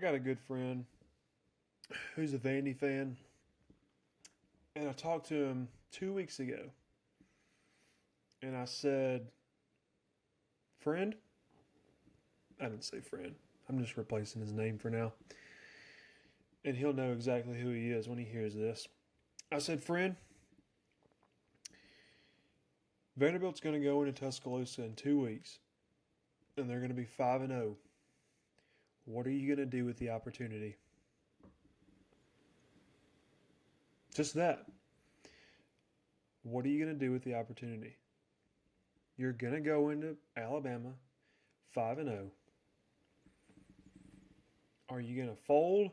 got a good friend who's a Vandy fan, and I talked to him 2 weeks ago, and I said, "Friend." I didn't say friend. I'm just replacing his name for now, and he'll know exactly who he is when he hears this. I said, "Friend, Vanderbilt's going to go into Tuscaloosa in 2 weeks, and they're going to be 5-0. What are you going to do with the opportunity?" Just that. What are you going to do with the opportunity? You're going to go into Alabama 5-0. Are you going to fold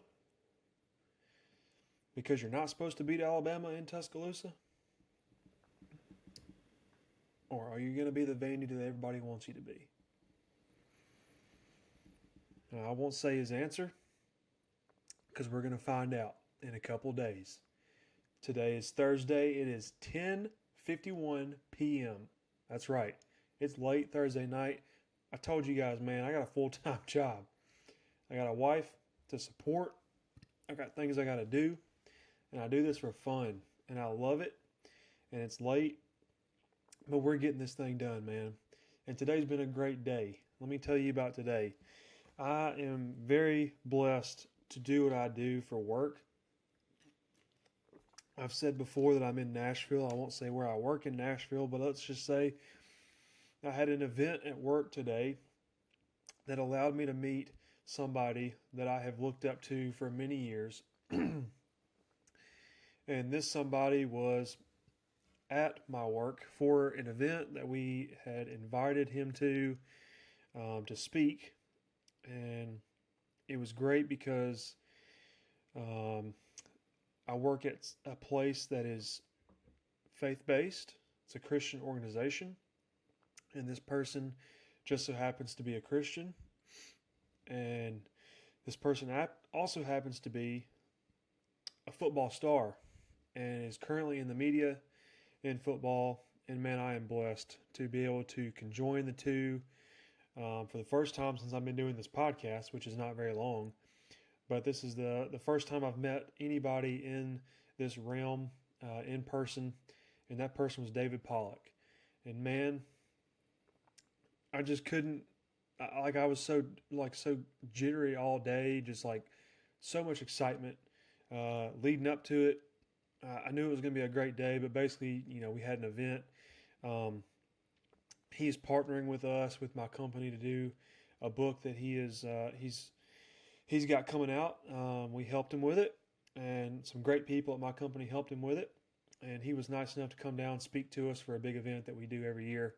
because you're not supposed to beat Alabama in Tuscaloosa? Or are you going to be the Vandy that everybody wants you to be? Now, I won't say his answer because we're going to find out in a couple days. Today is Thursday. It is 10:51 p.m. That's right. It's late Thursday night. I told you guys, man, I got a full-time job. I got a wife to support. I got things I got to do. And I do this for fun. And I love it. And it's late. But we're getting this thing done, man. And today's been a great day. Let me tell you about today. I am very blessed to do what I do for work. I've said before that I'm in Nashville. I won't say where I work in Nashville, but let's just say I had an event at work today that allowed me to meet somebody that I have looked up to for many years. And this somebody was at my work for an event that we had invited him to speak. And it was great because I work at a place that is faith-based. It's a Christian organization. And this person just so happens to be a Christian. And this person also happens to be a football star and is currently in the media in football. And man, I am blessed to be able to conjoin the two for the first time since I've been doing this podcast, which is not very long. But this is the first time I've met anybody in this realm in person, and that person was David Pollack. And man, I just couldn't, I was so jittery all day, just like so much excitement leading up to it. I knew it was going to be a great day, but basically, we had an event. He's partnering with us, with my company, to do a book that he's got coming out. We helped him with it, and some great people at my company helped him with it. And he was nice enough to come down and speak to us for a big event that we do every year.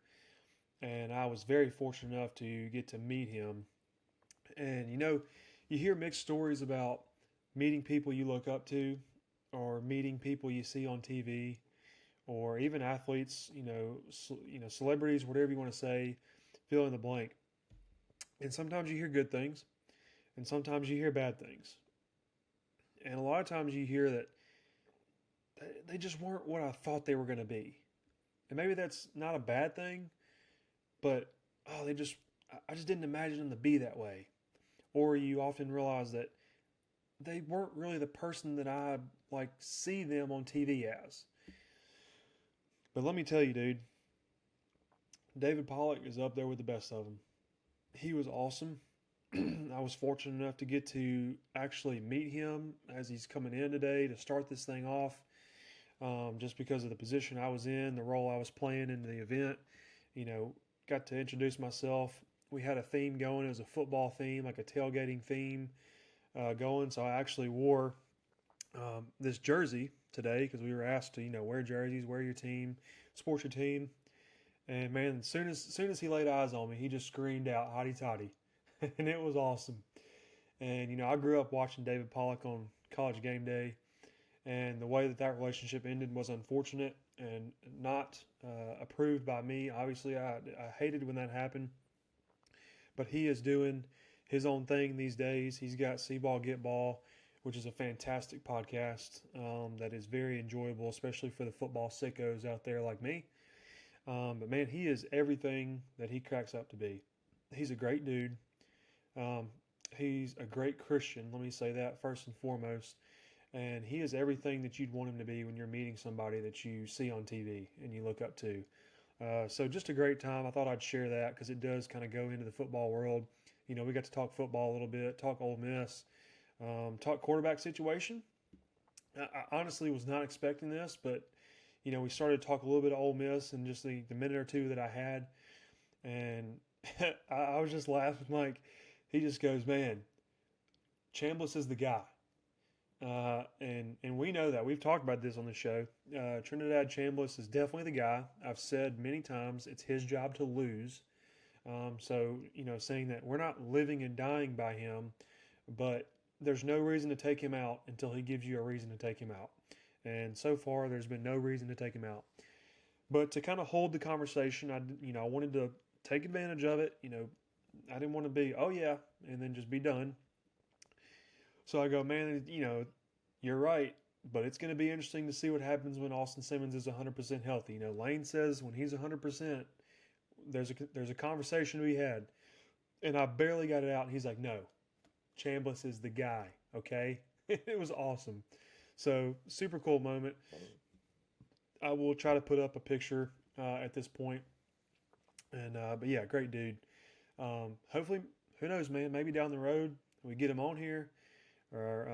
And I was very fortunate enough to get to meet him. And you hear mixed stories about meeting people you look up to, or meeting people you see on TV, or even athletes, celebrities, whatever you want to say, fill in the blank. And sometimes you hear good things, and sometimes you hear bad things. And a lot of times you hear that they just weren't what I thought they were going to be. And maybe that's not a bad thing, but I just didn't imagine them to be that way. Or you often realize that they weren't really the person that I see them on TV as. But let me tell you, dude, David Pollack is up there with the best of them. He was awesome. I was fortunate enough to get to actually meet him as he's coming in today to start this thing off. Just because of the position I was in, the role I was playing in the event, got to introduce myself. We had a theme going. It was a football theme, like a tailgating theme going. So I actually wore this jersey today because we were asked to, wear jerseys, wear your team, support your team. And man, as soon as he laid eyes on me, he just screamed out "hotty toddy," and it was awesome. And I grew up watching David Pollack on College Game Day, and the way that relationship ended was unfortunate and not approved by me. Obviously, I hated when that happened, but he is doing his own thing these days. He's got See Ball Get Ball, which is a fantastic podcast that is very enjoyable, especially for the football sickos out there like me. But man, he is everything that he cracks up to be. He's a great dude. He's a great Christian. Let me say that first and foremost. And he is everything that you'd want him to be when you're meeting somebody that you see on TV and you look up to. So just a great time. I thought I'd share that because it does kind of go into the football world. We got to talk football a little bit, talk Ole Miss, talk quarterback situation. I honestly was not expecting this, but we started to talk a little bit of Ole Miss in just the minute or two that I had, and I was just laughing. Like, he just goes, "Man, Chambliss is the guy," and we know that. We've talked about this on the show. Trinidad Chambliss is definitely the guy. I've said many times it's his job to lose. So saying that we're not living and dying by him, but there's no reason to take him out until he gives you a reason to take him out. And so far, there's been no reason to take him out. But to kind of hold the conversation, I wanted to take advantage of it. I didn't want to be, oh yeah, and then just be done. So I go, man, you're right, but it's going to be interesting to see what happens when Austin Simmons is 100% healthy. Lane says when he's 100%, there's a conversation to be had. And I barely got it out, and he's like, no, Chambliss is the guy, okay? It was awesome. So, super cool moment. I will try to put up a picture at this point. And but yeah, great dude. Hopefully, who knows, man, maybe down the road we get him on here or,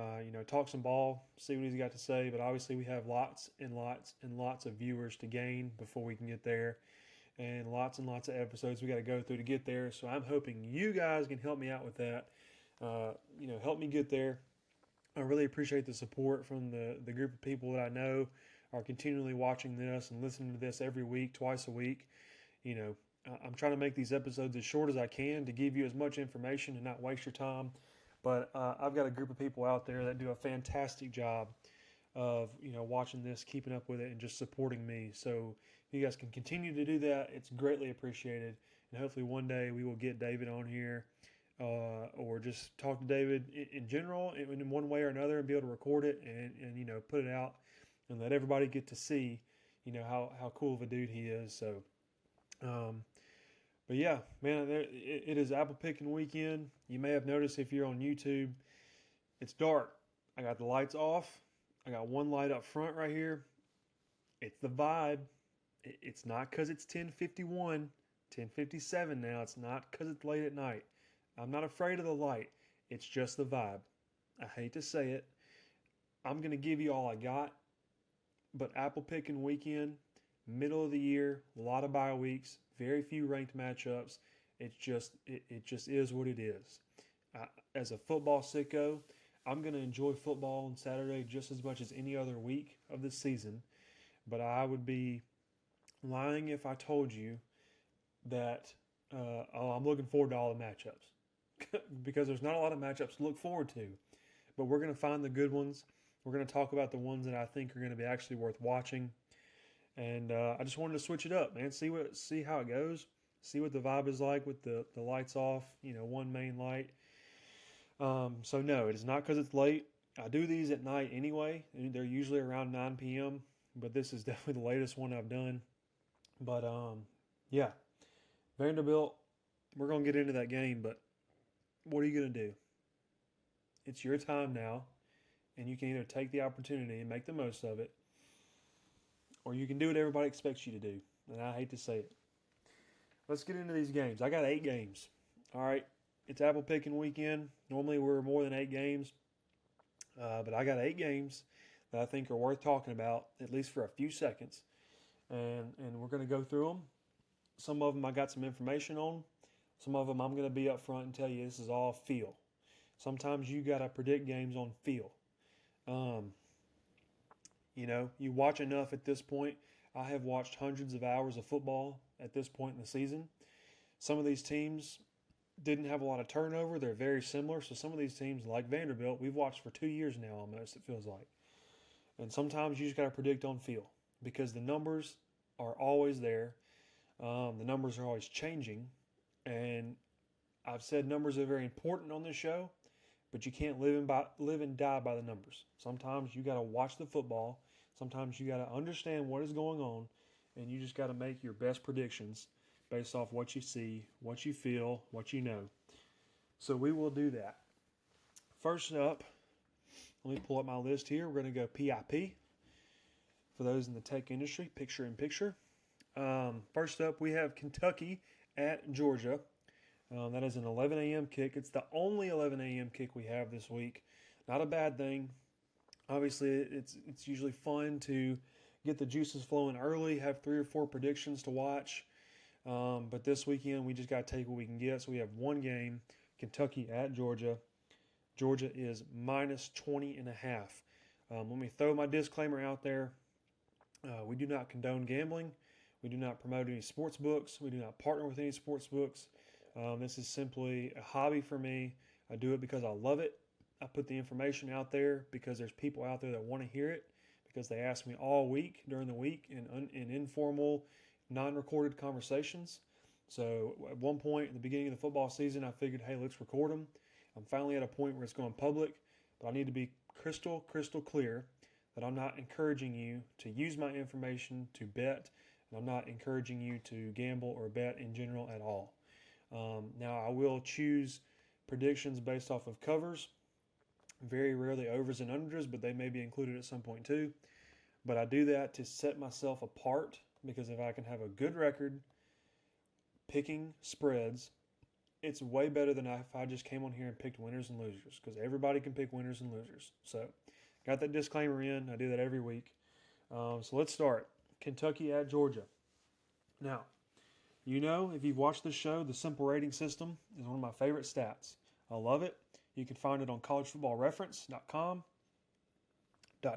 talk some ball, see what he's got to say. But obviously we have lots and lots and lots of viewers to gain before we can get there. And lots of episodes we got to go through to get there. So I'm hoping you guys can help me out with that. Help me get there. I really appreciate the support from the group of people that I know are continually watching this and listening to this every week, twice a week. I'm trying to make these episodes as short as I can to give you as much information and not waste your time. But I've got a group of people out there that do a fantastic job of watching this, keeping up with it, and just supporting me. So if you guys can continue to do that, it's greatly appreciated. And hopefully one day we will get David on here. Or just talk to David in general in one way or another and be able to record it and put it out and let everybody get to see how cool of a dude he is. So but yeah, man, it is apple picking weekend. You may have noticed if you're on YouTube, it's dark. I got the lights off. I got one light up front right here. It's the vibe. It's not because it's 10:51, 10:57 now. It's not because it's late at night. I'm not afraid of the light. It's just the vibe. I hate to say it. I'm going to give you all I got. But apple picking weekend, middle of the year, a lot of bye weeks, very few ranked matchups. It just is what it is. As a football sicko, I'm going to enjoy football on Saturday just as much as any other week of the season. But I would be lying if I told you that I'm looking forward to all the matchups. Because there's not a lot of matchups to look forward to. But we're going to find the good ones. We're going to talk about the ones that I think are going to be actually worth watching. And I just wanted to switch it up, man. See how it goes. See what the vibe is like with the lights off, one main light. So no, it is not because it's late. I do these at night anyway. They're usually around 9 p.m. But this is definitely the latest one I've done. But yeah, Vanderbilt, we're going to get into that game, but what are you going to do? It's your time now, and you can either take the opportunity and make the most of it, or you can do what everybody expects you to do, and I hate to say it. Let's get into these games. I got 8 games. All right, it's apple picking weekend. Normally we're more than 8 games, but I got 8 games that I think are worth talking about, at least for a few seconds, and we're going to go through them. Some of them I got some information on. Some of them I'm going to be up front and tell you this is all feel. Sometimes you got to predict games on feel. You watch enough at this point. I have watched hundreds of hours of football at this point in the season. Some of these teams didn't have a lot of turnover. They're very similar. So some of these teams, like Vanderbilt, we've watched for 2 years now almost, it feels like. And sometimes you just got to predict on feel because the numbers are always there. The numbers are always changing. And I've said numbers are very important on this show, but you can't live and die by the numbers. Sometimes you got to watch the football. Sometimes you got to understand what is going on, and you just got to make your best predictions based off what you see, what you feel, what you know. So we will do that. first up, let me pull up my list here. We're going to go PIP for those in the tech industry, picture in picture. First up, we have Kentucky at Georgia. That is an 11 a.m. kick. It's the only 11 a.m. kick we have this week. Not a bad thing. Obviously, it's usually fun to get the juices flowing early, have 3 or 4 predictions to watch. But this weekend, we just got to take what we can get. So we have one game, Kentucky at Georgia. Georgia is minus 20.5. Let me throw my disclaimer out there. We do not condone gambling. We do not promote any sports books. We do not partner with any sports books. This is simply a hobby for me. I do it because I love it. I put the information out there because there's people out there that want to hear it, because they ask me all week during the week in informal, non-recorded conversations. So at one point in the beginning of the football season, I figured, hey, let's record them. I'm finally at a point where it's going public, but I need to be crystal clear that I'm not encouraging you to use my information to bet, and I'm not encouraging you to gamble or bet in general at all. Now, I will choose predictions based off of covers, very rarely overs and unders, but they may be included at some point too. But I do that to set myself apart, because if I can have a good record picking spreads, it's way better than if I just came on here and picked winners and losers, because everybody can pick winners and losers. So got that disclaimer in. I do that every week. So let's start. Kentucky at Georgia. Now, you know, if you've watched this show, the simple rating system is one of my favorite stats. I love it. You can find it on collegefootballreference.com,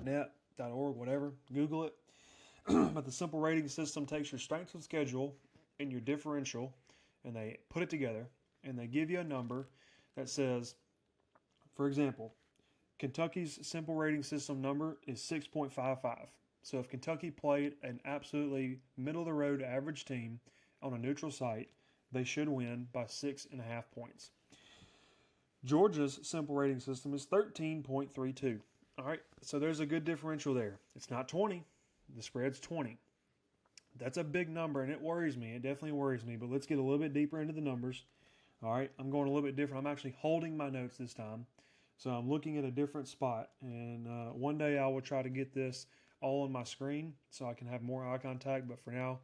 .net, .org, whatever. Google it. But the simple rating system takes your strength of schedule and your differential, and they put it together, and they give you a number that says, for example, Kentucky's simple rating system number is 6.55. So if Kentucky played an absolutely middle-of-the-road average team on a neutral site, they should win by 6.5 points. Georgia's simple rating system is 13.32. All right, so there's a good differential there. It's not 20. The spread's 20. That's a big number, and it worries me. It definitely worries me, but let's get a little bit deeper into the numbers. All right, I'm going a little bit different. I'm actually holding my notes this time, so I'm looking at a different spot, and one day I will try to get this all on my screen so I can have more eye contact, but for now,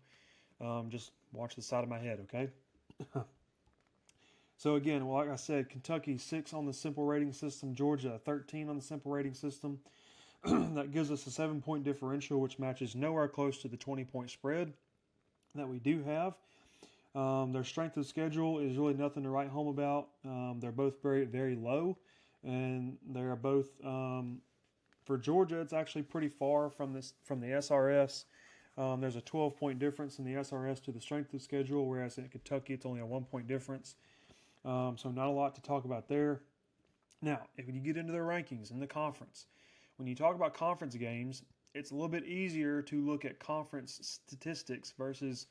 just watch the side of my head, okay? So again, well, like I said, Kentucky 6 on the simple rating system, Georgia 13 on the simple rating system. That gives us a 7-point differential, which matches nowhere close to the 20-point spread that we do have. Their strength of schedule is really nothing to write home about. They're both very, very low, and they're both for Georgia. It's actually pretty far from the SRS. There's a 12-point difference in the SRS to the strength of schedule, whereas in Kentucky it's only a 1-point difference. So not a lot to talk about there. Now, if you get into the rankings in the conference, when you talk about conference games, it's a little bit easier to look at conference statistics versus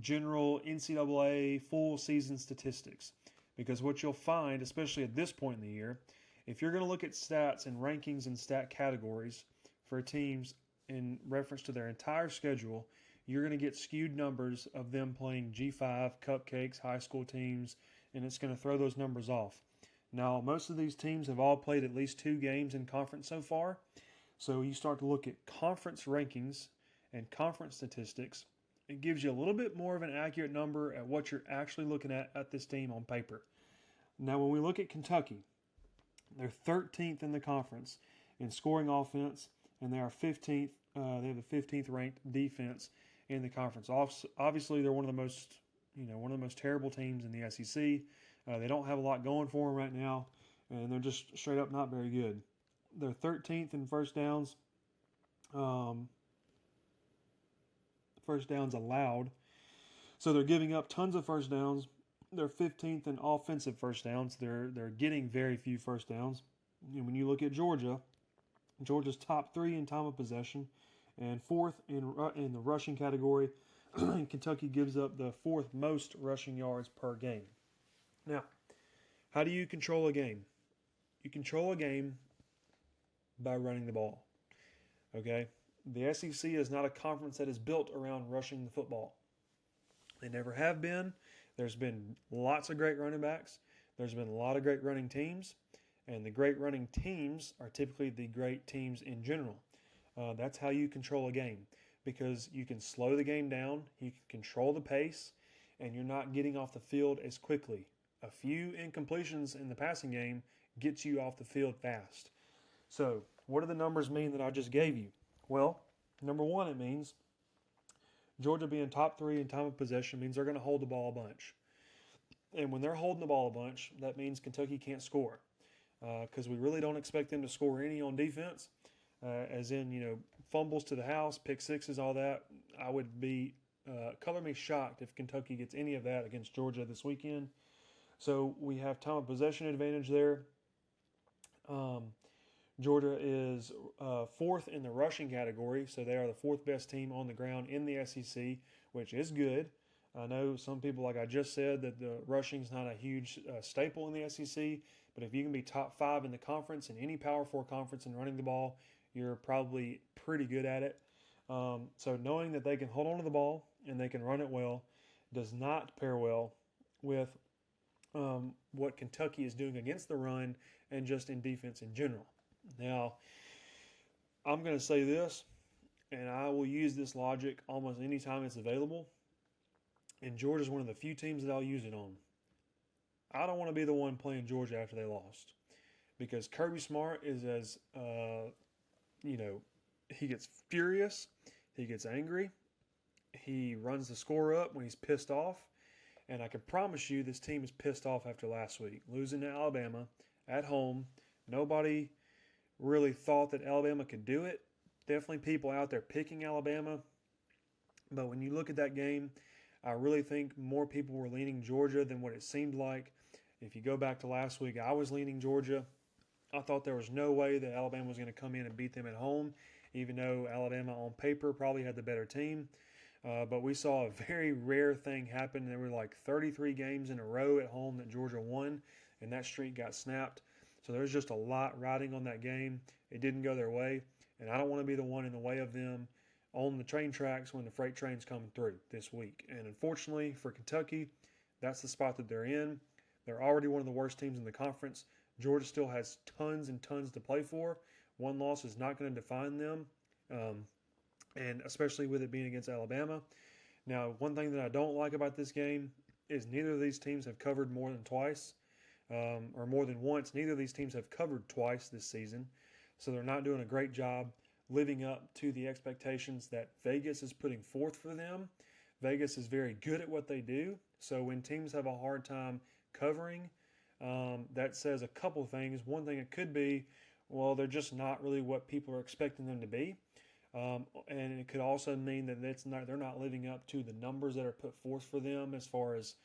general NCAA full season statistics. Because what you'll find, especially at this point in the year, if you're going to look at stats and rankings and stat categories for teams in reference to their entire schedule, you're going to get skewed numbers of them playing G5, cupcakes, high school teams, and it's going to throw those numbers off. Now, most of these teams have all played at least 2 games in conference so far. So you start to look at conference rankings and conference statistics. It gives you a little bit more of an accurate number at what you're actually looking at this team on paper. Now, when we look at Kentucky, they're 13th in the conference in scoring offense, and they are 15th. They have the 15th ranked defense in the conference. Obviously, they're one of the most terrible teams in the SEC. They don't have a lot going for them right now, and they're just straight up not very good. They're 13th in first downs. First downs allowed. So they're giving up tons of first downs. They're 15th in offensive first downs. They're getting very few first downs. And when you look at Georgia, Georgia's top 3 in time of possession and 4th in the rushing category. Kentucky gives up the 4th most rushing yards per game. Now, how do you control a game? You control a game by running the ball. Okay? The SEC is not a conference that is built around rushing the football. They never have been. There's been lots of great running backs. There's been a lot of great running teams. And the great running teams are typically the great teams in general. That's how you control a game, because you can slow the game down, you can control the pace, and you're not getting off the field as quickly. A few incompletions in the passing game gets you off the field fast. So, what do the numbers mean that I just gave you? Well, number one, it means Georgia being top 3 in time of possession means they're going to hold the ball a bunch. And when they're holding the ball a bunch, that means Kentucky can't score, because we really don't expect them to score any on defense, as in, fumbles to the house, pick sixes, all that. I would be color me shocked if Kentucky gets any of that against Georgia this weekend. So we have time of possession advantage there. Georgia is 4th in the rushing category, so they are the 4th best team on the ground in the SEC, which is good. I know some people, like I just said, that the rushing is not a huge staple in the SEC, but if you can be top 5 in the conference, in any Power 4 conference, and running the ball, you're probably pretty good at it. So knowing that they can hold on to the ball and they can run it well does not pair well with what Kentucky is doing against the run and just in defense in general. Now, I'm going to say this, and I will use this logic almost any time it's available, and Georgia's one of the few teams that I'll use it on. I don't want to be the one playing Georgia after they lost, because Kirby Smart is as, he gets furious, he gets angry, he runs the score up when he's pissed off, and I can promise you this team is pissed off after last week. Losing to Alabama at home, nobody really thought that Alabama could do it. Definitely people out there picking Alabama. But when you look at that game, I really think more people were leaning Georgia than what it seemed like. If you go back to last week, I was leaning Georgia. I thought there was no way that Alabama was going to come in and beat them at home, even though Alabama on paper probably had the better team. But we saw a very rare thing happen. There were like 33 games in a row at home that Georgia won, and that streak got snapped. So there's just a lot riding on that game. It didn't go their way, and I don't want to be the one in the way of them on the train tracks when the freight train's coming through this week. And unfortunately for Kentucky, that's the spot that they're in. They're already one of the worst teams in the conference. Georgia still has tons and tons to play for. One loss is not going to define them, and especially with it being against Alabama. Now, one thing that I don't like about this game is neither of these teams have covered more than twice. Or more than once. Neither of these teams have covered twice this season, so they're not doing a great job living up to the expectations that Vegas is putting forth for them. Vegas is very good at what they do, so when teams have a hard time covering, that says a couple of things. One thing it could be, well, they're just not really what people are expecting them to be, and it could also mean that they're not living up to the numbers that are put forth for them as far as,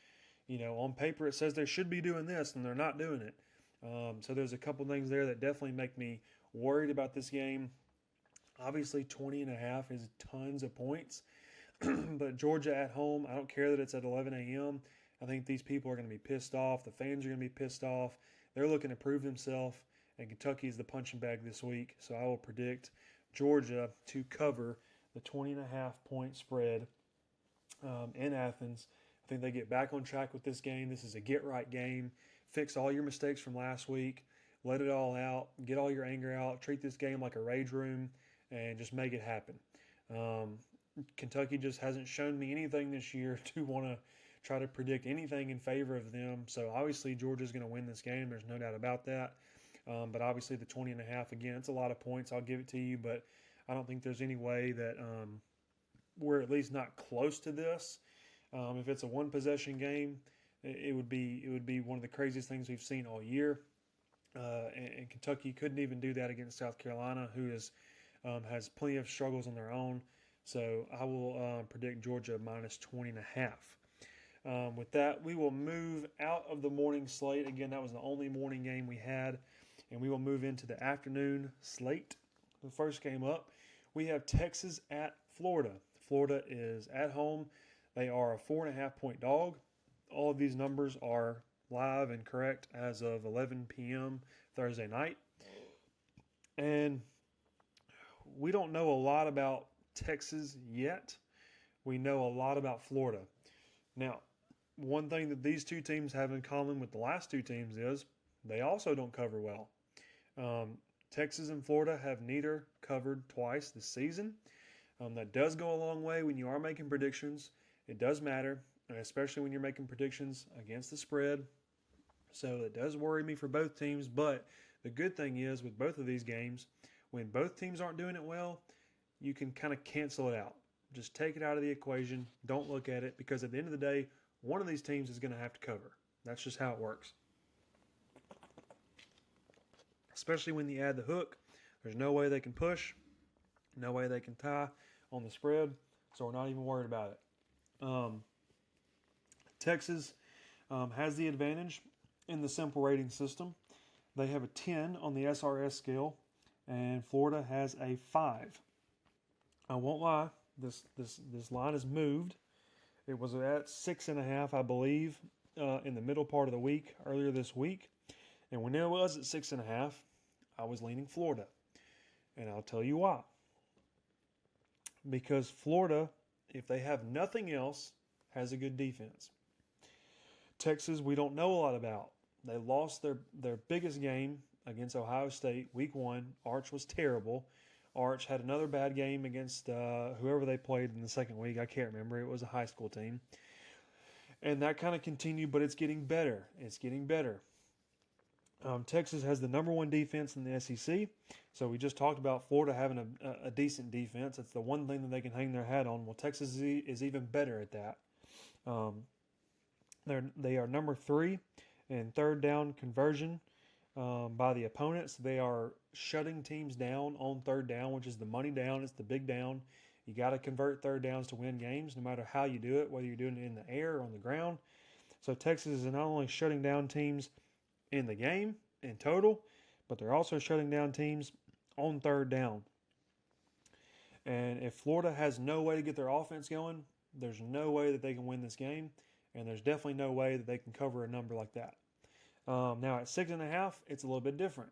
on paper it says they should be doing this, and they're not doing it. So there's a couple things there that definitely make me worried about this game. Obviously, 20.5 is tons of points. But Georgia at home, I don't care that it's at 11 a.m. I think these people are going to be pissed off. The fans are going to be pissed off. They're looking to prove themselves, and Kentucky is the punching bag this week. So I will predict Georgia to cover the 20.5 point spread in Athens. I think they get back on track with this game. This is a get-right game. Fix all your mistakes from last week. Let it all out. Get all your anger out. Treat this game like a rage room and just make it happen. Kentucky just hasn't shown me anything this year to want to try to predict anything in favor of them. So obviously Georgia's going to win this game. There's no doubt about that. But obviously the 20.5, again, it's a lot of points. I'll give it to you, but I don't think there's any way that we're at least not close to this. If it's a one-possession game, it would be one of the craziest things we've seen all year. And Kentucky couldn't even do that against South Carolina, who has plenty of struggles on their own. So I will predict Georgia minus 20.5. With that, we will move out of the morning slate. Again, that was the only morning game we had. And we will move into the afternoon slate. The first game up, we have Texas at Florida. Florida is at home. They are a 4.5 point dog. All of these numbers are live and correct as of 11 p.m. Thursday night. And we don't know a lot about Texas yet. We know a lot about Florida. Now, one thing that these two teams have in common with the last two teams is they also don't cover well. Texas and Florida have neither covered twice this season. That does go a long way when you are making predictions. It does matter, and especially when you're making predictions against the spread. So it does worry me for both teams, but the good thing is with both of these games, when both teams aren't doing it well, you can kind of cancel it out. Just take it out of the equation. Don't look at it, because at the end of the day, one of these teams is going to have to cover. That's just how it works. Especially when you add the hook, there's no way they can push, no way they can tie on the spread, so we're not even worried about it. Texas has the advantage in the simple rating system. They have a 10 on the SRS scale, and Florida has a 5. I won't lie, this line has moved. It was at 6.5, I believe, in the middle part of the week, earlier this week. And when it was at 6.5, I was leaning Florida. And I'll tell you why. Because Florida, if they have nothing else, has a good defense. Texas, we don't know a lot about. They lost their biggest game against Ohio State, week 1. Arch was terrible. Arch had another bad game against whoever they played in the second week. I can't remember. It was a high school team. And that kind of continued, but it's getting better. It's getting better. Texas has the number 1 defense in the SEC. So we just talked about Florida having a decent defense. That's the one thing that they can hang their hat on. Well, Texas is even better at that. They are number 3 in third down conversion by the opponents. They are shutting teams down on third down, which is the money down. It's the big down. You got to convert third downs to win games, no matter how you do it, whether you're doing it in the air or on the ground. So Texas is not only shutting down teams in the game in total, but they're also shutting down teams on third down. And if Florida has no way to get their offense going, there's no way that they can win this game, and there's definitely no way that they can cover a number like that. Now at 6.5, it's a little bit different,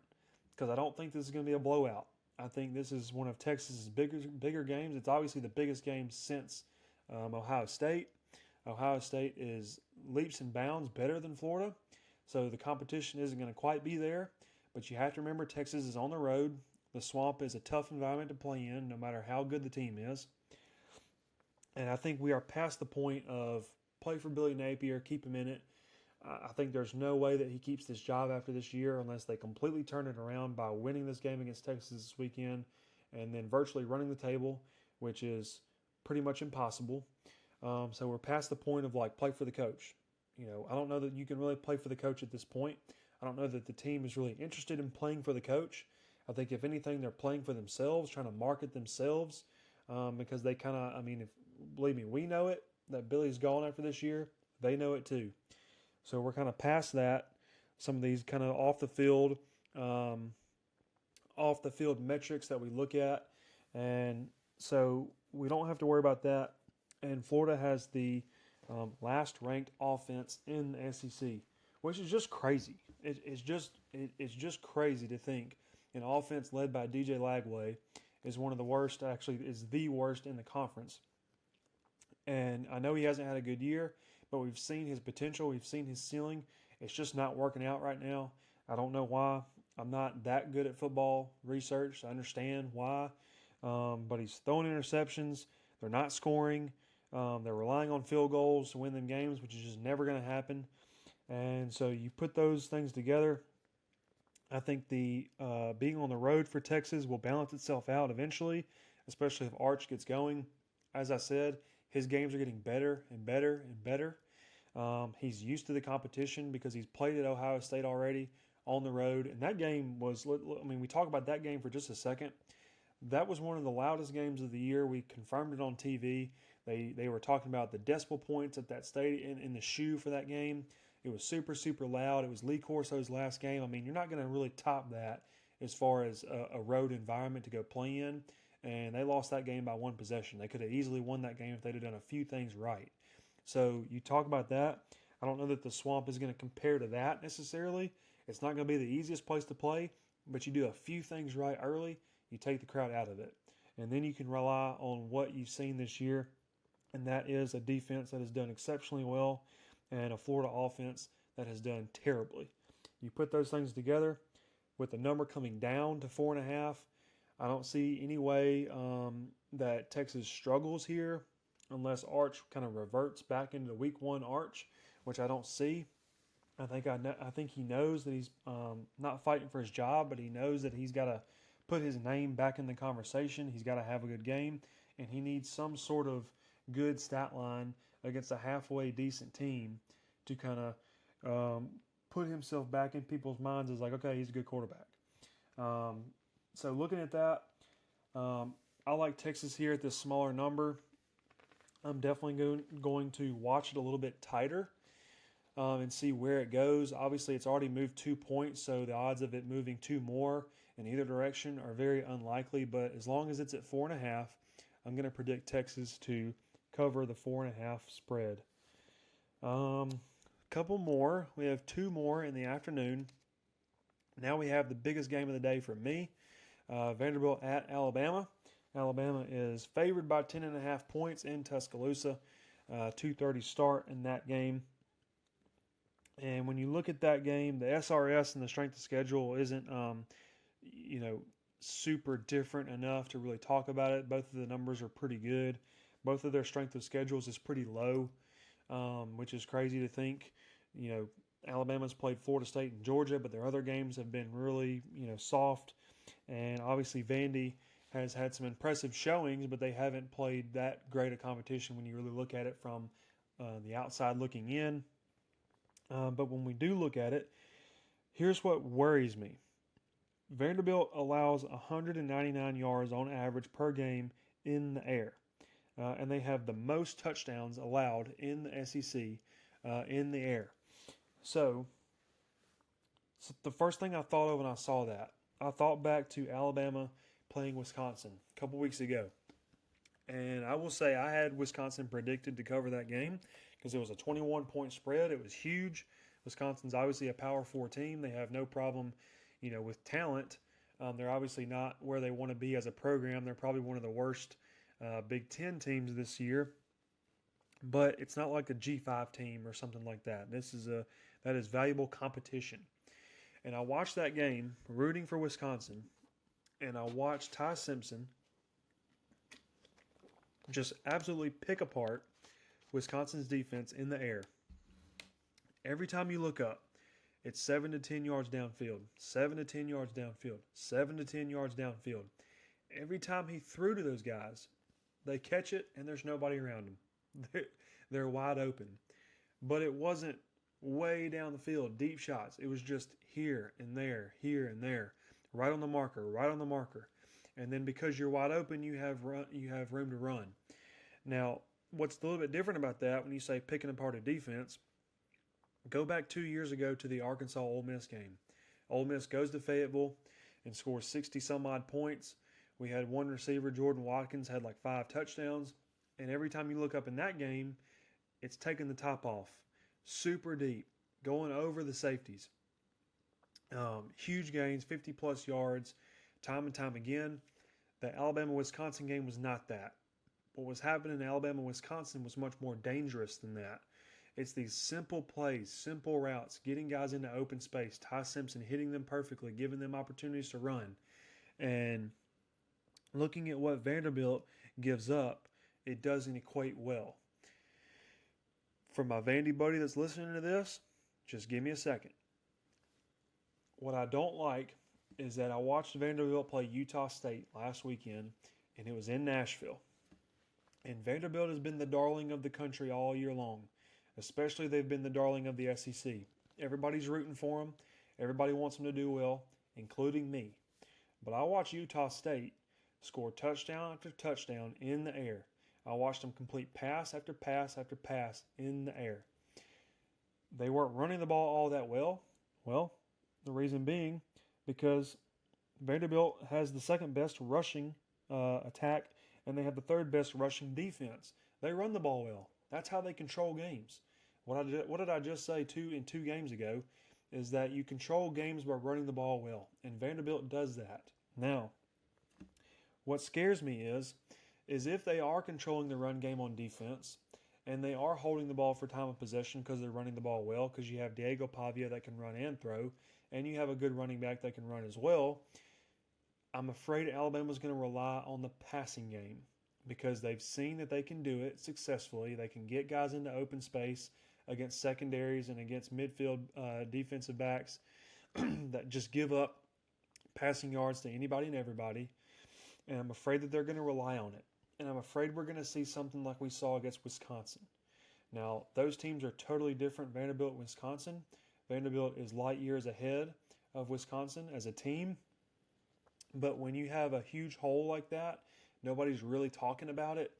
because I don't think this is going to be a blowout. I think this is one of Texas's bigger games. It's obviously the biggest game since Ohio State. Ohio State is leaps and bounds better than Florida, so the competition isn't going to quite be there. But you have to remember, Texas is on the road. The Swamp is a tough environment to play in, no matter how good the team is. And I think we are past the point of play for Billy Napier, keep him in it. I think there's no way that he keeps this job after this year unless they completely turn it around by winning this game against Texas this weekend and then virtually running the table, which is pretty much impossible. So we're past the point of like play for the coach. You know, I don't know that you can really play for the coach at this point. I don't know that the team is really interested in playing for the coach. I think if anything, they're playing for themselves, trying to market themselves, because they kind of, believe me, we know it, that Billy's gone after this year. They know it too. So we're kind of past that. Some of these kind of off the field metrics that we look at. And so we don't have to worry about that. And Florida has the last ranked offense in the SEC, which is just crazy. It's just crazy to think an offense led by DJ Lagway is one of the worst, actually is the worst in the conference. And I know he hasn't had a good year, but we've seen his potential. We've seen his ceiling. It's just not working out right now. I don't know why. I'm not that good at football research. I understand why. But he's throwing interceptions. They're not scoring. They're relying on field goals to win them games, which is just never going to happen. And so you put those things together, I think the being on the road for Texas will balance itself out eventually, especially if Arch gets going. As I said, his games are getting better and better and better. He's used to the competition because he's played at Ohio State already on the road. And that game was, we talk about that game for just a second. That was one of the loudest games of the year. We confirmed it on TV. They were talking about the decibel points at that stadium in the shoe for that game. It was super, super loud. It was Lee Corso's last game. You're not going to really top that as far as a road environment to go play in. And they lost that game by one possession. They could have easily won that game if they'd have done a few things right. So you talk about that. I don't know that the Swamp is going to compare to that necessarily. It's not going to be the easiest place to play, but you do a few things right early, you take the crowd out of it. And then you can rely on what you've seen this year, and that is a defense that has done exceptionally well and a Florida offense that has done terribly. You put those things together with the number coming down to 4.5. I don't see any way that Texas struggles here unless Arch kind of reverts back into the week 1 Arch, which I don't see. I think he knows that he's not fighting for his job, but he knows that he's got to put his name back in the conversation. He's got to have a good game, and he needs some sort of good stat line against a halfway decent team to kind of put himself back in people's minds as like, okay, he's a good quarterback. So looking at that, I like Texas here at this smaller number. I'm definitely going to watch it a little bit tighter and see where it goes. Obviously, it's already moved 2 points, so the odds of it moving 2 more in either direction are very unlikely. But as long as it's at 4.5, I'm going to predict Texas to cover the 4.5 spread. Couple more. We have 2 more in the afternoon. Now we have the biggest game of the day for me. Vanderbilt at Alabama. Alabama is favored by 10.5 points in Tuscaloosa. 2:30 start in that game. And when you look at that game, the SRS and the strength of schedule isn't, super different enough to really talk about it. Both of the numbers are pretty good. Both of their strength of schedules is pretty low, which is crazy to think. Alabama's played Florida State and Georgia, but their other games have been really, soft. And obviously Vandy has had some impressive showings, but they haven't played that great a competition when you really look at it from the outside looking in. But when we do look at it, here's what worries me. Vanderbilt allows 199 yards on average per game in the air. And they have the most touchdowns allowed in the SEC in the air. So the first thing I thought of when I saw that, I thought back to Alabama playing Wisconsin a couple weeks ago. And I will say I had Wisconsin predicted to cover that game because it was a 21-point spread. It was huge. Wisconsin's obviously a Power 4 team. They have no problem, with talent. They're obviously not where they want to be as a program. They're probably one of the worst Big Ten teams this year. But it's not like a G5 team or something like that. That is valuable competition. And I watched that game, rooting for Wisconsin, and I watched Ty Simpson just absolutely pick apart Wisconsin's defense in the air. Every time you look up, it's 7 to 10 yards downfield, 7 to 10 yards downfield, 7 to 10 yards downfield. Every time he threw to those guys, they catch it and there's nobody around them. They're wide open. But it wasn't way down the field, deep shots. It was just here and there, right on the marker. And then because you're wide open, you have room to run. Now, what's a little bit different about that when you say picking apart a defense, go back 2 years ago to the Arkansas-Ole Miss game. Ole Miss goes to Fayetteville and scores 60-some-odd points. We had one receiver, Jordan Watkins, had like 5 touchdowns. And every time you look up in that game, it's taking the top off. Super deep, going over the safeties. Huge gains, 50-plus yards, time and time again. The Alabama-Wisconsin game was not that. What was happening in Alabama-Wisconsin was much more dangerous than that. It's these simple plays, simple routes, getting guys into open space, Ty Simpson hitting them perfectly, giving them opportunities to run. And looking at what Vanderbilt gives up, it doesn't equate well. For my Vandy buddy that's listening to this, just give me a second. What I don't like is that I watched Vanderbilt play Utah State last weekend, and it was in Nashville. And Vanderbilt has been the darling of the country all year long. Especially they've been the darling of the SEC. Everybody's rooting for them. Everybody wants them to do well, including me. But I watched Utah State score touchdown after touchdown in the air. I watched them complete pass after pass after pass in the air. They weren't running the ball all that well. Well, the reason being because Vanderbilt has the second best rushing attack, and they have the third best rushing defense. They run the ball well. That's how they control games. What did I just say in 2 games ago is that you control games by running the ball well, and Vanderbilt does that. Now, what scares me is if they are controlling the run game on defense And they are holding the ball for time of possession because they're running the ball well, because you have Diego Pavia that can run and throw, and you have a good running back that can run as well. I'm afraid Alabama's going to rely on the passing game because they've seen that they can do it successfully. They can get guys into open space against secondaries and against midfield defensive backs that just give up passing yards to anybody and everybody. And I'm afraid that they're going to rely on it. And I'm afraid we're going to see something like we saw against Wisconsin. Now, those teams are totally different, Vanderbilt and Wisconsin. Vanderbilt is light years ahead of Wisconsin as a team. But when you have a huge hole like that, nobody's really talking about it.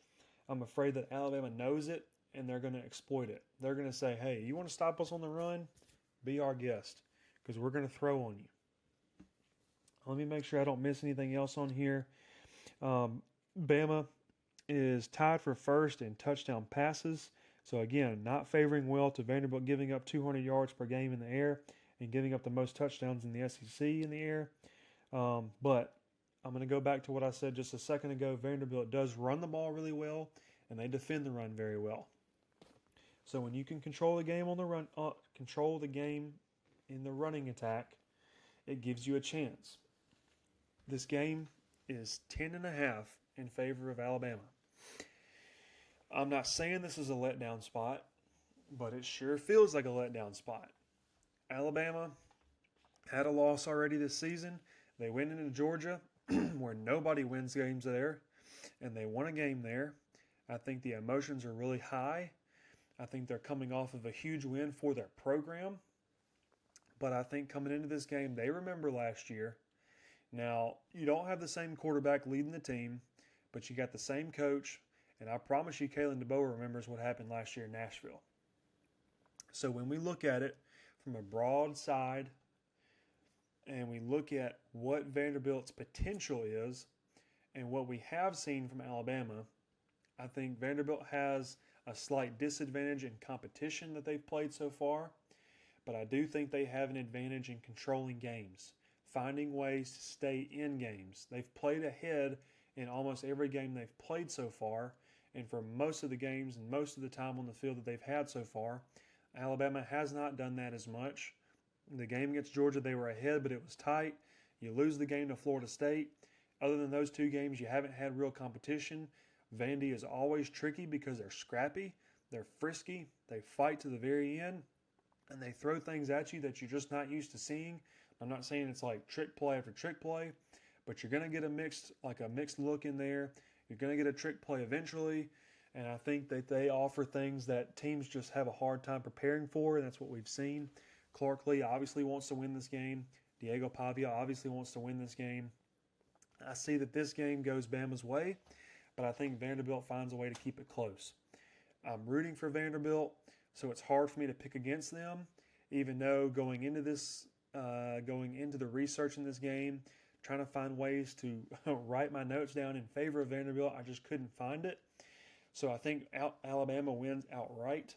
I'm afraid that Alabama knows it, and they're going to exploit it. They're going to say, hey, you want to stop us on the run? Be our guest, because we're going to throw on you. Let me make sure I don't miss anything else on here. Bama is tied for first in touchdown passes. So again, not favoring well to Vanderbilt, giving up 200 yards per game in the air and giving up the most touchdowns in the SEC in the air. But I'm going to go back to what I said just a second ago. Vanderbilt does run the ball really well, and they defend the run very well. So when you can control the game on the run, control the game in the running attack, it gives you a chance. This game is 10.5 in favor of Alabama. I'm not saying this is a letdown spot, but it sure feels like a letdown spot. Alabama had a loss already this season. They went into Georgia, where nobody wins games there, and they won a game there. I think the emotions are really high. I think they're coming off of a huge win for their program. But I think coming into this game, they remember last year. Now, you don't have the same quarterback leading the team, but you got the same coach, and I promise you Kalen DeBoer remembers what happened last year in Nashville. So when we look at it from a broad side, and we look at what Vanderbilt's potential is and what we have seen from Alabama, I think Vanderbilt has a slight disadvantage in competition that they've played so far, but I do think they have an advantage in controlling games, finding ways to stay in games. They've played ahead in almost every game they've played so far, and for most of the games and most of the time on the field that they've had so far, Alabama has not done that as much. The game against Georgia, they were ahead, but it was tight. You lose the game to Florida State. Other than those two games, you haven't had real competition. Vandy is always tricky because they're scrappy, they're frisky, they fight to the very end, and they throw things at you that you're just not used to seeing. I'm not saying it's like trick play after trick play, but you're going to get a mixed look in there. You're going to get a trick play eventually, and I think that they offer things that teams just have a hard time preparing for, and that's what we've seen. Clark Lee obviously wants to win this game. Diego Pavia obviously wants to win this game. I see that this game goes Bama's way, but I think Vanderbilt finds a way to keep it close. I'm rooting for Vanderbilt, so it's hard for me to pick against them, even though going into the research in this game, trying to find ways to write my notes down in favor of Vanderbilt, I just couldn't find it. So I think Alabama wins outright.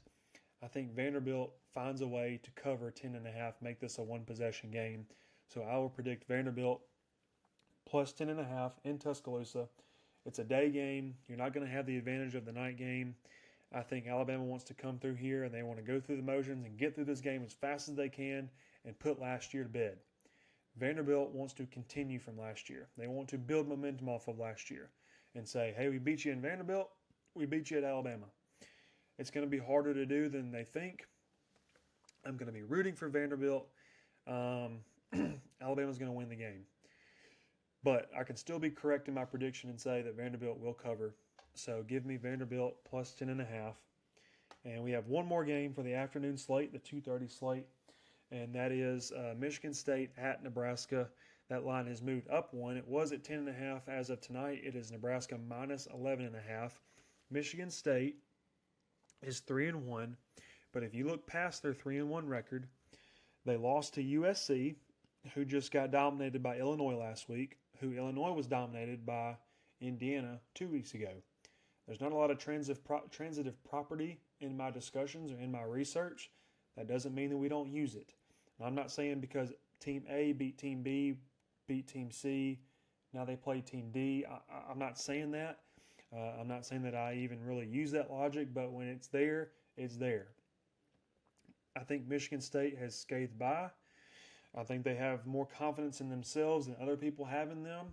I think Vanderbilt finds a way to cover 10.5, make this a one-possession game. So I will predict Vanderbilt plus 10.5 in Tuscaloosa. It's a day game. You're not going to have the advantage of the night game. I think Alabama wants to come through here, and they want to go through the motions and get through this game as fast as they can and put last year to bed. Vanderbilt wants to continue from last year. They want to build momentum off of last year and say, hey, we beat you in Vanderbilt, we beat you at Alabama. It's going to be harder to do than they think. I'm going to be rooting for Vanderbilt. Alabama's going to win the game. But I can still be correct in my prediction and say that Vanderbilt will cover. So give me Vanderbilt plus 10.5. And we have one more game for the afternoon slate, the 2:30 slate. And that is Michigan State at Nebraska. That line has moved up one. It was at 10.5 as of tonight. It is Nebraska minus 11.5. Michigan State is 3-1, but if you look past their 3-1 record, they lost to USC, who just got dominated by Illinois last week, who Illinois was dominated by Indiana 2 weeks ago. There's not a lot of transitive property in my discussions or in my research. That doesn't mean that we don't use it. And I'm not saying because Team A beat Team B, beat Team C, now they play Team D. I'm not saying that. I'm not saying that I even really use that logic, but when it's there, it's there. I think Michigan State has scathed by. I think they have more confidence in themselves than other people have in them.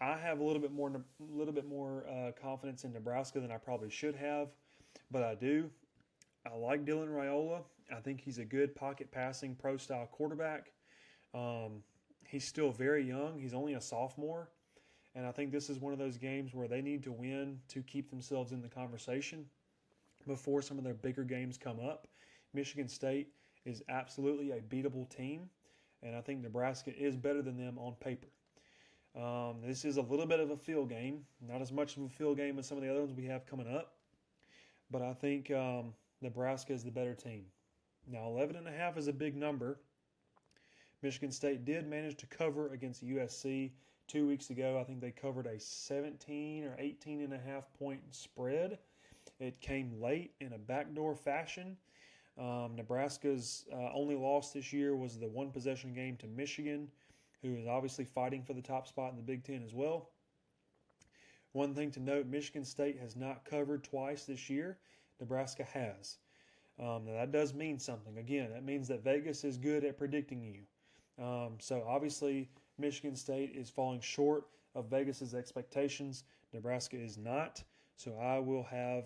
I have a little bit more confidence in Nebraska than I probably should have, but I do. I like Dylan Raiola. I think he's a good pocket passing pro style quarterback. He's still very young. He's only a sophomore, and I think this is one of those games where they need to win to keep themselves in the conversation before some of their bigger games come up. Michigan State is absolutely a beatable team, and I think Nebraska is better than them on paper. This is a little bit of a field game, not as much of a field game as some of the other ones we have coming up, but I think Nebraska is the better team. Now, 11.5 is a big number. Michigan State did manage to cover against USC 2 weeks ago. I think they covered a 17 or 18.5 point spread. It came late in a backdoor fashion. Nebraska's only loss this year was the one possession game to Michigan, who is obviously fighting for the top spot in the Big Ten as well. One thing to note, Michigan State has not covered twice this year. Nebraska has. Now that does mean something. Again, that means that Vegas is good at predicting you. So obviously Michigan State is falling short of Vegas's expectations. Nebraska is not. So I will have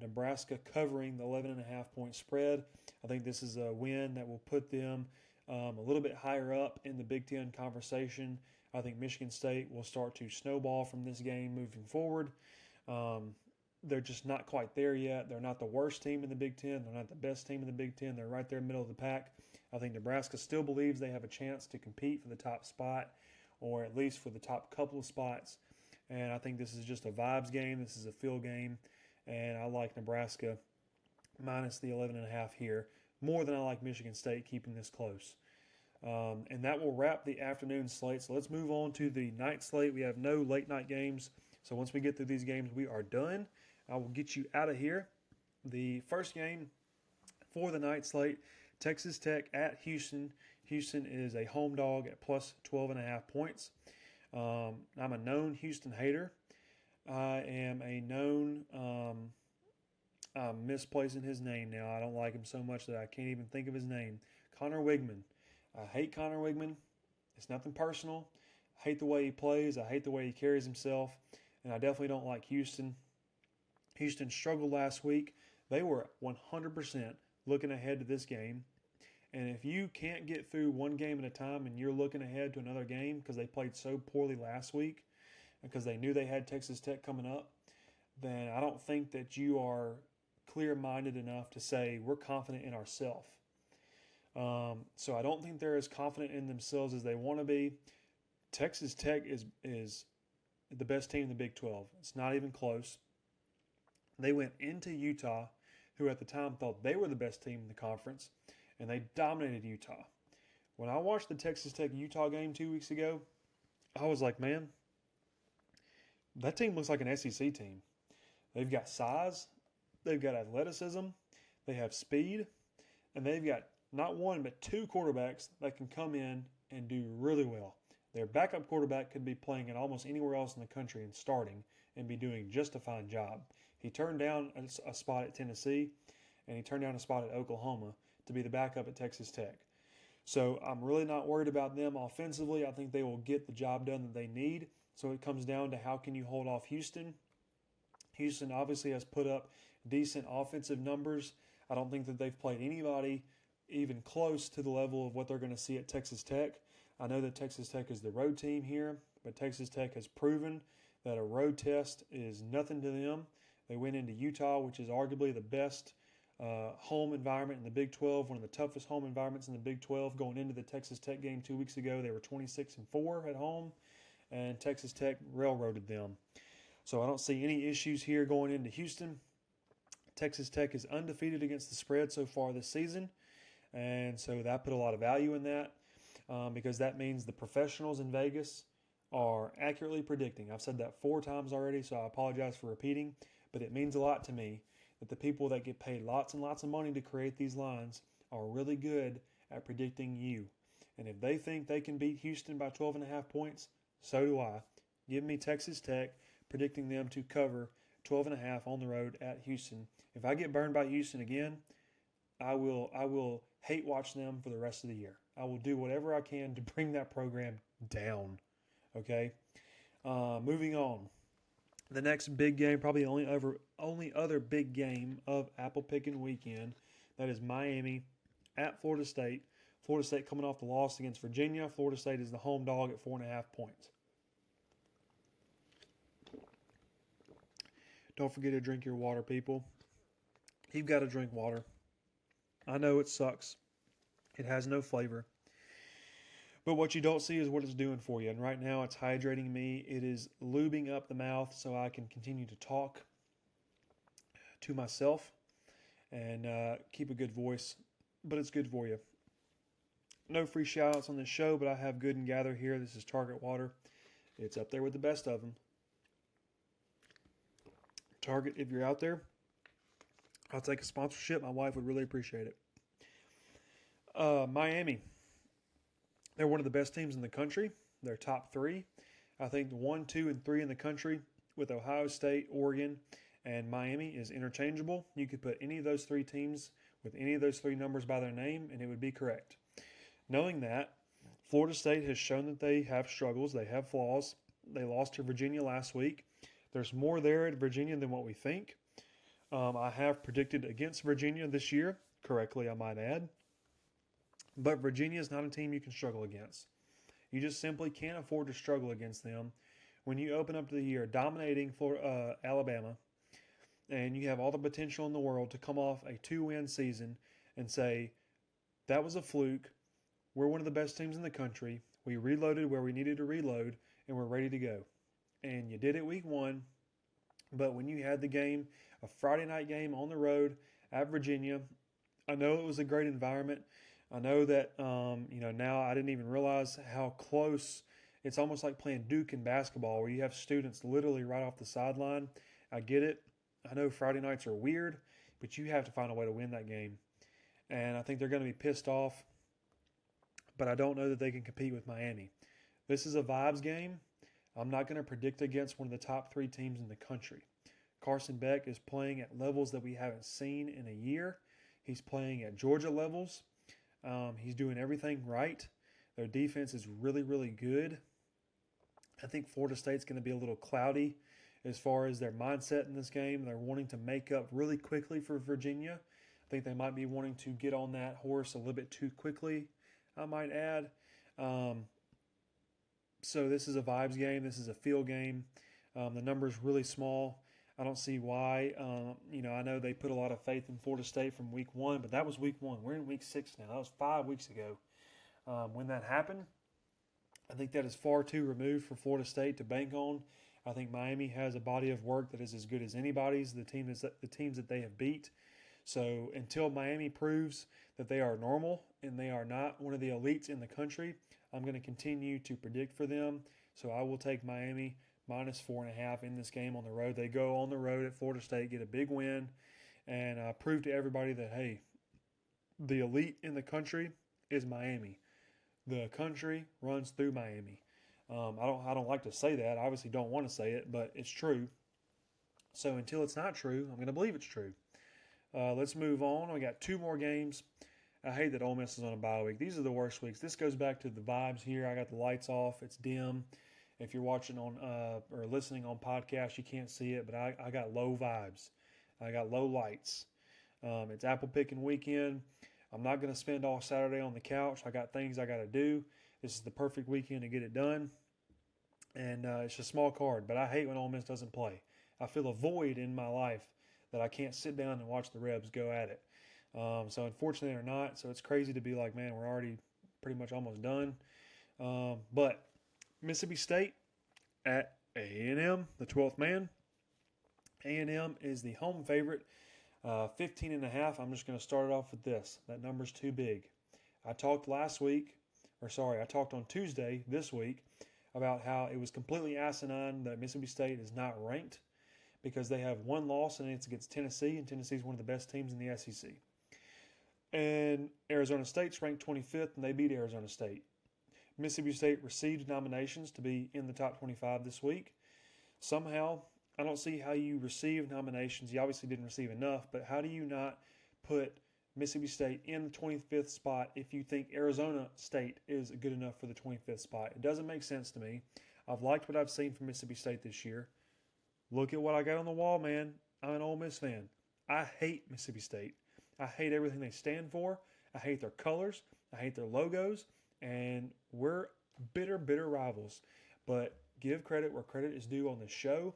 Nebraska covering the 11.5 point spread. I think this is a win that will put them a little bit higher up in the Big Ten conversation. I think Michigan State will start to snowball from this game moving forward. They're just not quite there yet. They're not the worst team in the Big Ten. They're not the best team in the Big Ten. They're right there in the middle of the pack. I think Nebraska still believes they have a chance to compete for the top spot, or at least for the top couple of spots. And I think this is just a vibes game. This is a feel game. And I like Nebraska minus the 11.5 here, more than I like Michigan State keeping this close. And that will wrap the afternoon slate. So let's move on to the night slate. We have no late night games. So once we get through these games, we are done. I will get you out of here. The first game for the night slate, Texas Tech at Houston. Houston is a home dog at plus 12.5 points. I'm a known Houston hater. I am a known, I'm misplacing his name now. I don't like him so much that I can't even think of his name. Connor Wigman. I hate Connor Wigman. It's nothing personal. I hate the way he plays. I hate the way he carries himself. And I definitely don't like Houston. Houston struggled last week. They were 100% looking ahead to this game. And if you can't get through one game at a time and you're looking ahead to another game because they played so poorly last week and because they knew they had Texas Tech coming up, then I don't think that you are clear-minded enough to say we're confident in ourselves. So I don't think they're as confident in themselves as they want to be. Texas Tech is the best team in the Big 12. It's not even close. They went into Utah, who at the time thought they were the best team in the conference, and they dominated Utah. When I watched the Texas Tech-Utah game 2 weeks ago, I was like, man, that team looks like an SEC team. They've got size, they've got athleticism, they have speed, and they've got not one but two quarterbacks that can come in and do really well. Their backup quarterback could be playing at almost anywhere else in the country and starting and be doing just a fine job. He turned down a spot at Tennessee, and he turned down a spot at Oklahoma to be the backup at Texas Tech. So I'm really not worried about them offensively. I think they will get the job done that they need. So it comes down to how can you hold off Houston. Houston obviously has put up decent offensive numbers. I don't think that they've played anybody even close to the level of what they're going to see at Texas Tech. I know that Texas Tech is the road team here, but Texas Tech has proven that a road test is nothing to them. They went into Utah, which is arguably the best home environment in the Big 12, one of the toughest home environments in the Big 12. Going into the Texas Tech game 2 weeks ago, they were 26-4 at home, and Texas Tech railroaded them. So I don't see any issues here going into Houston. Texas Tech is undefeated against the spread so far this season, and so that put a lot of value in that because that means the professionals in Vegas are accurately predicting. I've said that 4 times already, so I apologize for repeating, but it means a lot to me that the people that get paid lots and lots of money to create these lines are really good at predicting you. And if they think they can beat Houston by 12.5 points, so do I. Give me Texas Tech predicting them to cover 12.5 on the road at Houston. If I get burned by Houston again, I will hate watch them for the rest of the year. I will do whatever I can to bring that program down. Okay, moving on. The next big game, probably the only other big game of apple picking weekend, that is Miami at Florida State. Florida State coming off the loss against Virginia. Florida State is the home dog at 4.5 points. Don't forget to drink your water, people. You've got to drink water. I know it sucks. It has no flavor. But what you don't see is what it's doing for you. And right now it's hydrating me. It is lubing up the mouth so I can continue to talk to myself and keep a good voice. But it's good for you. No free shout-outs on this show, but I have Good and Gather here. This is Target Water. It's up there with the best of them. Target, if you're out there, I'll take a sponsorship. My wife would really appreciate it. Miami. They're one of the best teams in the country. They're top 3. I think the 1, 2, and 3 in the country with Ohio State, Oregon, and Miami is interchangeable. You could put any of those 3 teams with any of those 3 numbers by their name, and it would be correct. Knowing that, Florida State has shown that they have struggles. They have flaws. They lost to Virginia last week. There's more there at Virginia than what we think. I have predicted against Virginia this year, correctly I might add. But Virginia is not a team you can struggle against. You just simply can't afford to struggle against them when you open up to the year dominating for Alabama and you have all the potential in the world to come off a 2-win season and say, that was a fluke. We're one of the best teams in the country. We reloaded where we needed to reload, and we're ready to go. And you did it week 1, but when you had the game, a Friday night game on the road at Virginia, I know it was a great environment. I know that, now I didn't even realize how close. It's almost like playing Duke in basketball where you have students literally right off the sideline. I get it. I know Friday nights are weird, but you have to find a way to win that game. And I think they're going to be pissed off, but I don't know that they can compete with Miami. This is a vibes game. I'm not going to predict against one of the top 3 teams in the country. Carson Beck is playing at levels that we haven't seen in a year. He's playing at Georgia levels. He's doing everything right. Their defense is really, really good. I think Florida State's going to be a little cloudy as far as their mindset in this game. They're wanting to make up really quickly for Virginia. I think they might be wanting to get on that horse a little bit too quickly, I might add. So this is a vibes game. This is a feel game. The number's really small. I don't see why. I know they put a lot of faith in Florida State from week 1, but that was week 1. We're in week 6 now. That was 5 weeks ago when that happened. I think that is far too removed for Florida State to bank on. I think Miami has a body of work that is as good as anybody's, the teams that they have beat. So until Miami proves that they are normal and they are not one of the elites in the country, I'm going to continue to predict for them. So I will take Miami minus 4.5 in this game on the road. They go on the road at Florida State, get a big win, and prove to everybody that, hey, the elite in the country is Miami. The country runs through Miami. I don't like to say that. I obviously don't want to say it, but it's true. So until it's not true, I'm going to believe it's true. Let's move on. We got 2 more games. I hate that Ole Miss is on a bye week. These are the worst weeks. This goes back to the vibes here. I got the lights off. It's dim. If you're watching on or listening on podcast, you can't see it, but I got low vibes. I got low lights. It's apple picking weekend. I'm not going to spend all Saturday on the couch. I got things I got to do. This is the perfect weekend to get it done. And it's a small card, but I hate when Ole Miss doesn't play. I feel a void in my life that I can't sit down and watch the Rebs go at it. So unfortunately they're not. So it's crazy to be like, man, we're already pretty much almost done. But Mississippi State at A&M, the 12th man. A&M is the home favorite, 15.5. I'm just going to start it off with this. That number's too big. I talked on Tuesday this week about how it was completely asinine that Mississippi State is not ranked because they have 1 loss and it's against Tennessee, and Tennessee is one of the best teams in the SEC. And Arizona State's ranked 25th, and they beat Arizona State. Mississippi State received nominations to be in the top 25 this week. Somehow, I don't see how you receive nominations. You obviously didn't receive enough, but how do you not put Mississippi State in the 25th spot if you think Arizona State is good enough for the 25th spot? It doesn't make sense to me. I've liked what I've seen from Mississippi State this year. Look at what I got on the wall, man. I'm an Ole Miss fan. I hate Mississippi State. I hate everything they stand for. I hate their colors. I hate their logos. And we're bitter, bitter rivals. But give credit where credit is due on the show.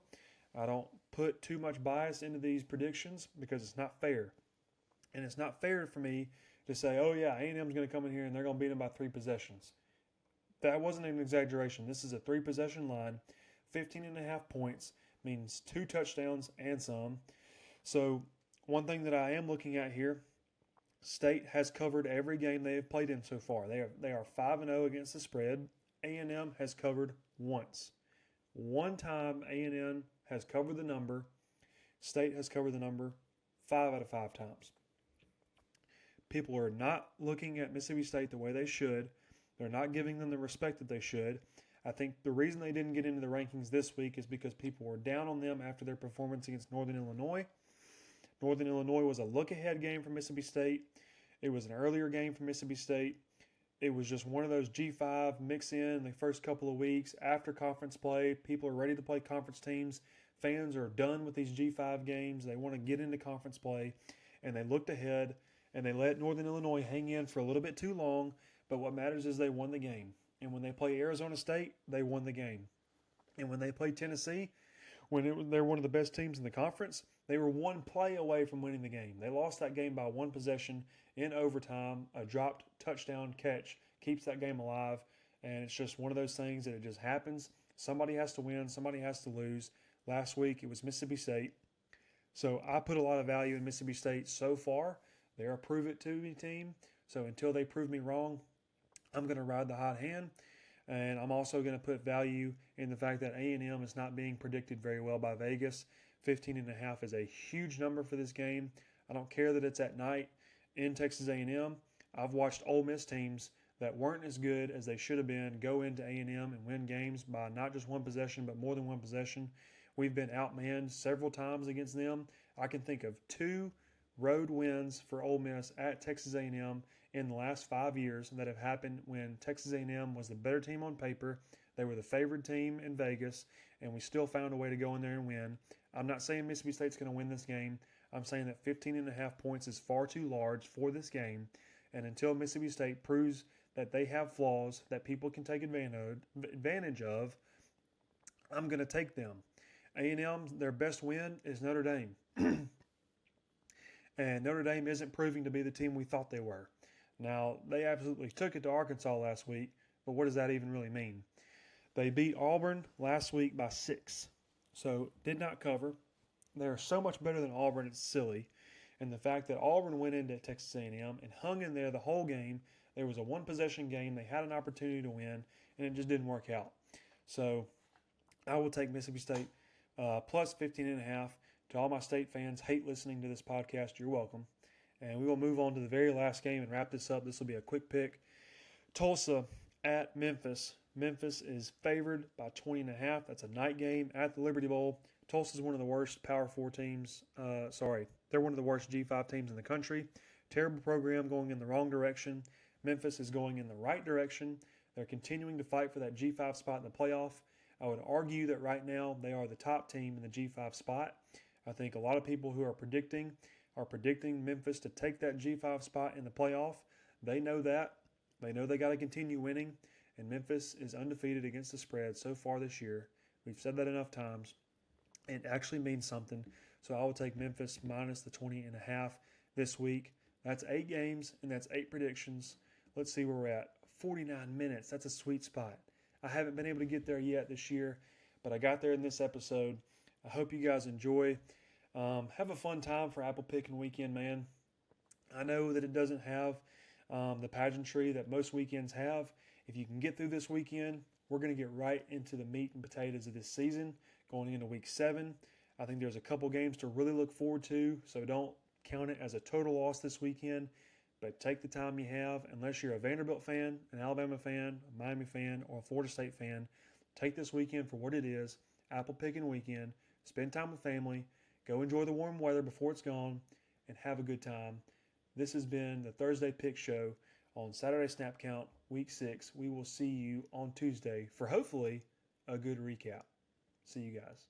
I don't put too much bias into these predictions because it's not fair. And it's not fair for me to say, oh, yeah, A&M's going to come in here and they're going to beat them by 3 possessions. That wasn't an exaggeration. This is a 3-possession line. 15.5 points means 2 touchdowns and some. So one thing that I am looking at here, State has covered every game they have played in so far. They are 5-0 against the spread. A&M has covered once. One time A&M has covered the number. State has covered the number 5 out of 5 times. People are not looking at Mississippi State the way they should. They're not giving them the respect that they should. I think the reason they didn't get into the rankings this week is because people were down on them after their performance against Northern Illinois. Northern Illinois was a look-ahead game for Mississippi State. It was an earlier game for Mississippi State. It was just one of those G5 mix in the first couple of weeks after conference play. People are ready to play conference teams. Fans are done with these G5 games. They want to get into conference play. And they looked ahead, and they let Northern Illinois hang in for a little bit too long. But what matters is they won the game. And when they play Arizona State, they won the game. And when they played Tennessee, they're one of the best teams in the conference, they were one play away from winning the game. They lost that game by 1 possession in overtime. A dropped touchdown catch keeps that game alive. And it's just one of those things that it just happens. Somebody has to win. Somebody has to lose. Last week, it was Mississippi State. So I put a lot of value in Mississippi State so far. They're a prove-it-to-me team. So until they prove me wrong, I'm going to ride the hot hand. And I'm also going to put value in the fact that A&M is not being predicted very well by Vegas. 15.5 is a huge number for this game. I don't care that it's at night in Texas A&M. I've watched Ole Miss teams that weren't as good as they should have been go into A&M and win games by not just 1 possession, but more than 1 possession. We've been outmanned several times against them. I can think of 2 road wins for Ole Miss at Texas A&M in the last 5 years that have happened when Texas A&M was the better team on paper. They were the favored team in Vegas, and we still found a way to go in there and win. I'm not saying Mississippi State's going to win this game. I'm saying that 15.5 points is far too large for this game, and until Mississippi State proves that they have flaws that people can take advantage of, I'm going to take them. A&M, their best win is Notre Dame. And Notre Dame isn't proving to be the team we thought they were. Now, they absolutely took it to Arkansas last week, but what does that even really mean? They beat Auburn last week by 6, so did not cover. They're so much better than Auburn, it's silly. And the fact that Auburn went into Texas A&M and hung in there the whole game, there was a 1-possession game, they had an opportunity to win, and it just didn't work out. So I will take Mississippi State plus 15.5. To all my State fans, hate listening to this podcast, you're welcome. And we will move on to the very last game and wrap this up. This will be a quick pick. Tulsa at Memphis. Memphis is favored by 20.5. That's a night game at the Liberty Bowl. Tulsa is one of the worst Power 4 teams. They're one of the worst G5 teams in the country. Terrible program going in the wrong direction. Memphis is going in the right direction. They're continuing to fight for that G5 spot in the playoff. I would argue that right now they are the top team in the G5 spot. I think a lot of people who are predicting Memphis to take that G5 spot in the playoff. They know that. They know they got to continue winning. And Memphis is undefeated against the spread so far this year. We've said that enough times. It actually means something. So I will take Memphis minus the 20.5 this week. That's 8 games, and that's 8 predictions. Let's see where we're at. 49 minutes. That's a sweet spot. I haven't been able to get there yet this year, but I got there in this episode. I hope you guys enjoy. Have a fun time for apple picking weekend, man. I know that it doesn't have the pageantry that most weekends have. If you can get through this weekend, we're going to get right into the meat and potatoes of this season, going into week 7. I think there's a couple games to really look forward to, so don't count it as a total loss this weekend. But take the time you have, unless you're a Vanderbilt fan, an Alabama fan, a Miami fan, or a Florida State fan. Take this weekend for what it is apple picking weekend. Spend time with family. Go enjoy the warm weather before it's gone and have a good time. This has been the Thursday Pick Show on Saturday Snap Count, Week 6. We will see you on Tuesday for hopefully a good recap. See you guys.